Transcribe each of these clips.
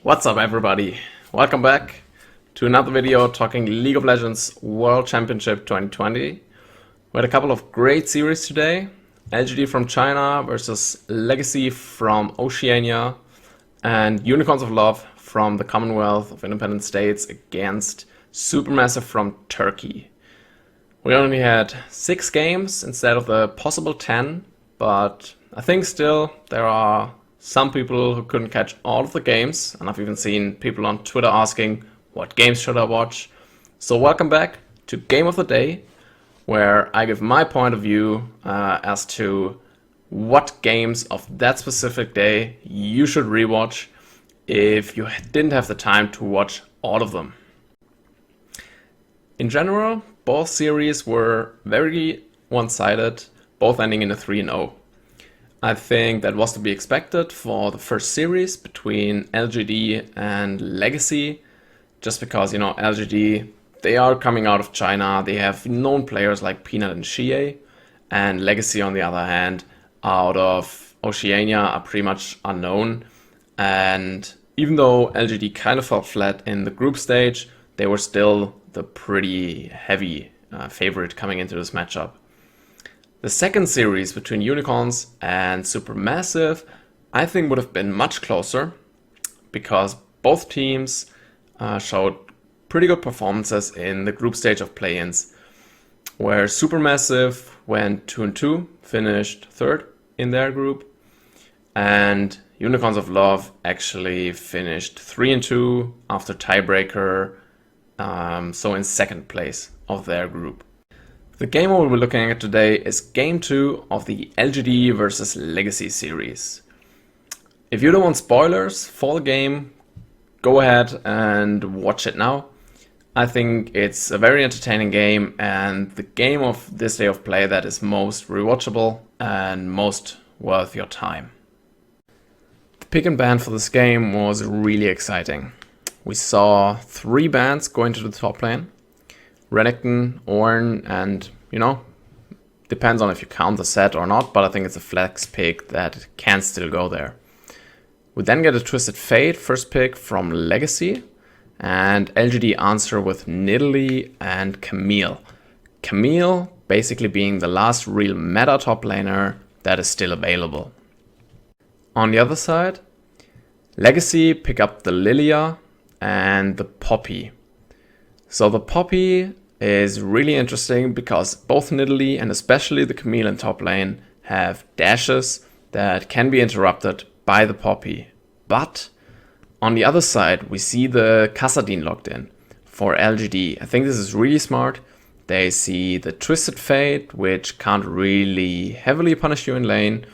What's up, everybody? Welcome back to another video talking League of Legends World Championship 2020. We had a couple of great series today. LGD from China versus Legacy from Oceania and Unicorns of Love from the Commonwealth of Independent States against Supermassive from Turkey. We only had 6 games instead of the possible 10, but I think still there are some people who couldn't catch all of the games, and I've even seen people on Twitter asking, what games should I watch? So welcome back to Game of the Day, where I give my point of view as to what games of that specific day you should rewatch if you didn't have the time to watch all of them. In general, both series were very one-sided, both ending in a 3-0. I think that was to be expected for the first series between LGD and Legacy, just because, LGD, they are coming out of China, they have known players like Peanut and Xie, and Legacy, on the other hand, out of Oceania are pretty much unknown. And even though LGD kind of fell flat in the group stage, they were still the pretty heavy favorite coming into this matchup. The second series between Unicorns and Supermassive, I think would have been much closer because both teams showed pretty good performances in the group stage of play-ins, where Supermassive went 2-2, finished third in their group, and Unicorns of Love actually finished 3-2 after tiebreaker, so in second place of their group. The game we'll be looking at today is Game 2 of the LGD versus Legacy series. If you don't want spoilers for the game, go ahead and watch it now. I think it's a very entertaining game and the game of this day of play that is most rewatchable and most worth your time. The pick and ban for this game was really exciting. We saw 3 bans going to the top lane. Renekton, Ornn, and, depends on if you count the set or not, but I think it's a flex pick that can still go there. We then get a Twisted Fate first pick from Legacy, and LGD answer with Nidalee and Camille. Camille basically being the last real meta top laner that is still available. On the other side, Legacy pick up the Lilia and the Poppy. So the Poppy is really interesting because both Nidalee and especially the Camille in top lane have dashes that can be interrupted by the Poppy. But on the other side, we see the Kassadin locked in for LGD. I think this is really smart. They see the Twisted Fate, which can't really heavily punish you in lane,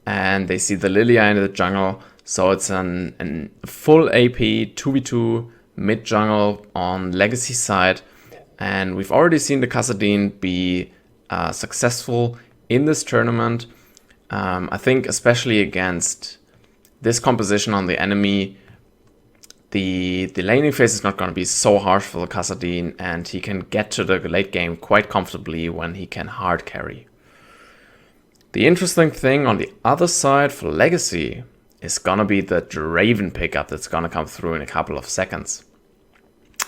and they see the Lilia in the jungle, so it's a full AP 2v2 mid jungle on Legacy side. And we've already seen the Kassadin be successful in this tournament. I think especially against this composition on the enemy, the laning phase is not going to be so harsh for the Kassadin, and he can get to the late game quite comfortably when he can hard carry. The interesting thing on the other side for Legacy is going to be the Draven pickup that's going to come through in a couple of seconds.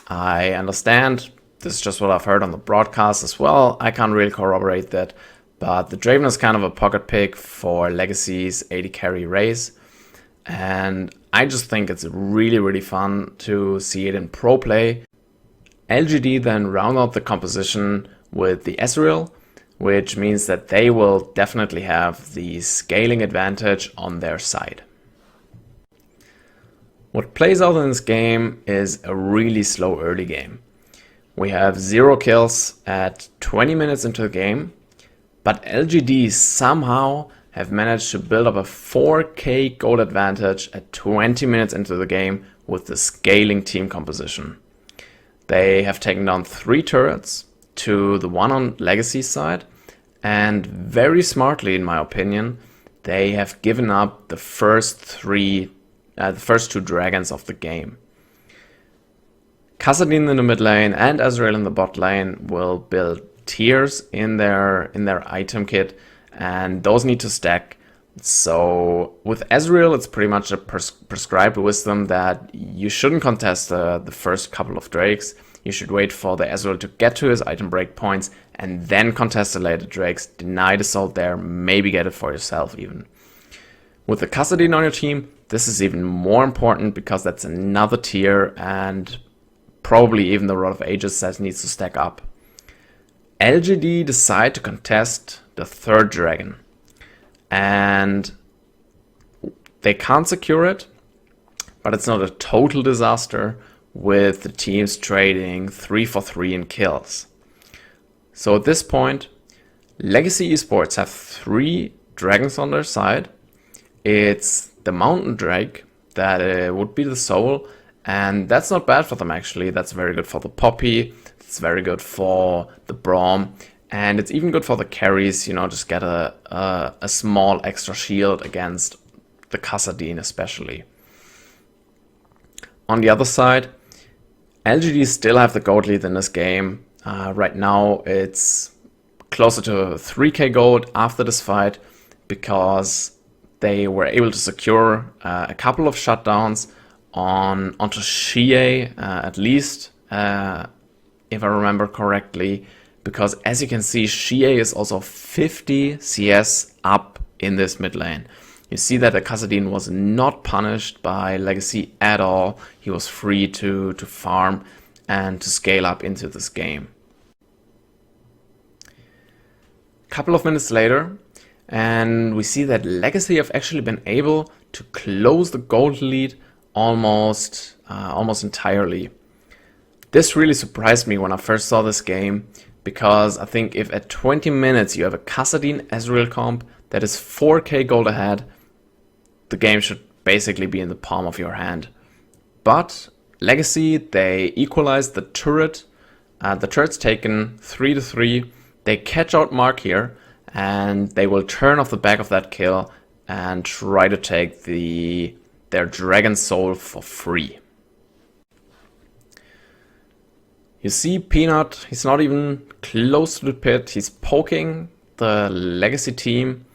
I understand, this is just what I've heard on the broadcast as well. I can't really corroborate that, but the Draven is kind of a pocket pick for Legacy's AD carry race. And I just think it's really, really fun to see it in pro play. LGD then round out the composition with the Ezreal, which means that they will definitely have the scaling advantage on their side. What plays out in this game is a really slow early game. We have 0 kills at 20 minutes into the game, but LGD somehow have managed to build up a 4k gold advantage at 20 minutes into the game with the scaling team composition. They have taken down 3 turrets to the one on Legacy side, and very smartly, in my opinion, they have given up the first 2 dragons of the game. Kassadin in the mid lane and Ezreal in the bot lane will build tiers in their item kit, and those need to stack So with Ezreal, it's pretty much a prescribed wisdom that you shouldn't contest the first couple of Drakes. You should wait for the Ezreal to get to his item break points and then contest the later Drakes, deny the Salt there, maybe get it for yourself even. With the Kassadin on your team, this is even more important because that's another tier and probably even the Rod of Ages that needs to stack up. LGD decide to contest the third dragon. And they can't secure it, but it's not a total disaster with the teams trading 3 for 3 in kills. So at this point, Legacy Esports have 3 dragons on their side. It's the Mountain Drake that would be the soul, and that's not bad for them actually. That's very good for the Poppy, it's very good for the Braum. And it's even good for the carries, you know, just get a small extra shield against the Kassadin especially. On the other side, LGD still have the gold lead in this game. Right now it's closer to 3k gold after this fight because they were able to secure a couple of shutdowns onto Xie at least, if I remember correctly. Because as you can see, Xie is also 50 CS up in this mid lane. You see that the Kassadin was not punished by Legacy at all. He was free to farm and to scale up into this game. A couple of minutes later, and we see that Legacy have actually been able to close the gold lead almost entirely. This really surprised me when I first saw this game, because I think if at 20 minutes you have a Kassadin Ezreal comp that is 4k gold ahead, the game should basically be in the palm of your hand. But Legacy, they equalized the turret. The turret's taken 3 to 3. They catch out Mark here, and they will turn off the back of that kill and try to take their Dragon Soul for free. You see Peanut, he's not even close to the pit, he's poking the Legacy team,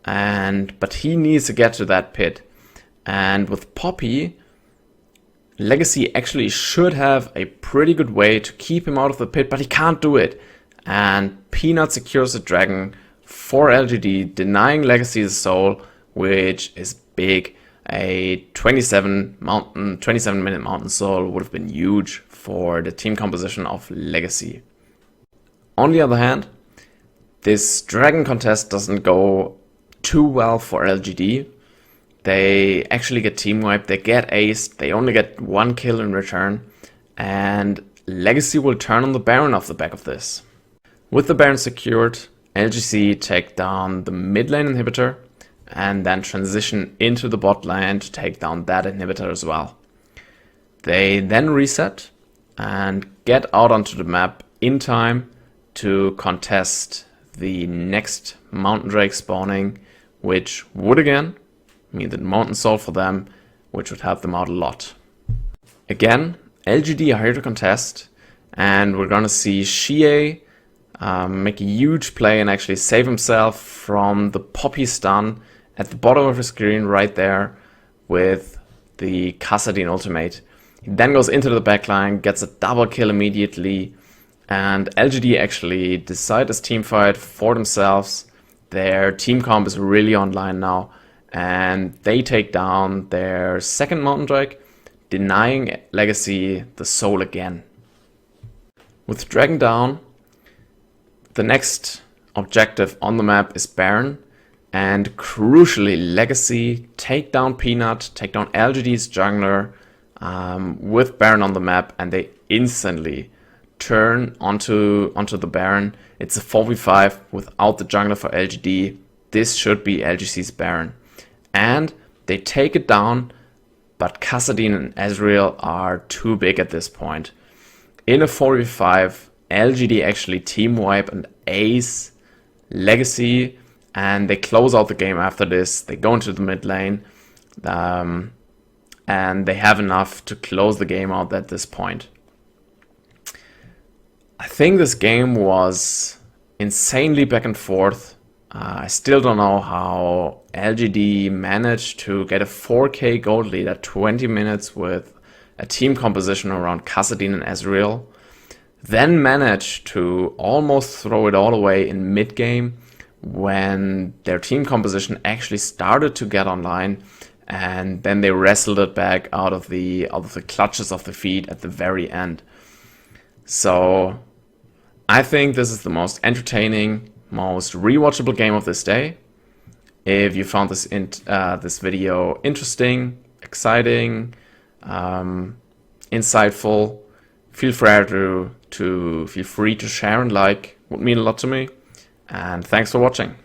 but he needs to get to that pit. And with Poppy, Legacy actually should have a pretty good way to keep him out of the pit, but he can't do it. And Peanut secures the dragon for LGD, denying Legacy the soul, which is big. A 27-minute mountain soul would have been huge for the team composition of Legacy. On the other hand, this dragon contest doesn't go too well for LGD. They actually get team wiped, they get aced, they only get 1 kill in return, and Legacy will turn on the Baron off the back of this. With the Baron secured, LGC take down the mid lane inhibitor and then transition into the bot lane to take down that inhibitor as well. They then reset and get out onto the map in time to contest the next Mountain Drake spawning, which would again mean the Mountain Soul for them, which would help them out a lot. Again, LGD are here to contest, and we're gonna see Xie make a huge play and actually save himself from the Poppy stun at the bottom of the screen right there with the Kassadin ultimate. He then goes into the backline, gets a double kill immediately, and LGD actually decide this team fight for themselves. Their team comp is really online now, and they take down their second Mountain Drake, denying Legacy the soul again. With Dragon down, the next objective on the map is Baron, and crucially Legacy take down Peanut, take down LGD's jungler with Baron on the map, and they instantly turn onto the Baron. It's a 4v5 without the jungler for LGD. This should be LGC's Baron. And they take it down, but Kassadin and Ezreal are too big at this point. In a 4v5, LGD actually team wipe and ace Legacy, and they close out the game after this. They go into the mid lane, and they have enough to close the game out at this point. I think this game was insanely back and forth. I still don't know how LGD managed to get a 4K gold lead at 20 minutes with a team composition around Kassadin and Ezreal, then managed to almost throw it all away in mid-game when their team composition actually started to get online, and then they wrestled it back out of the clutches of defeat at the very end. So I think this is the most entertaining, most rewatchable game of this day. If you found this video interesting, exciting, insightful, feel free to share and like. Would mean a lot to me. And thanks for watching.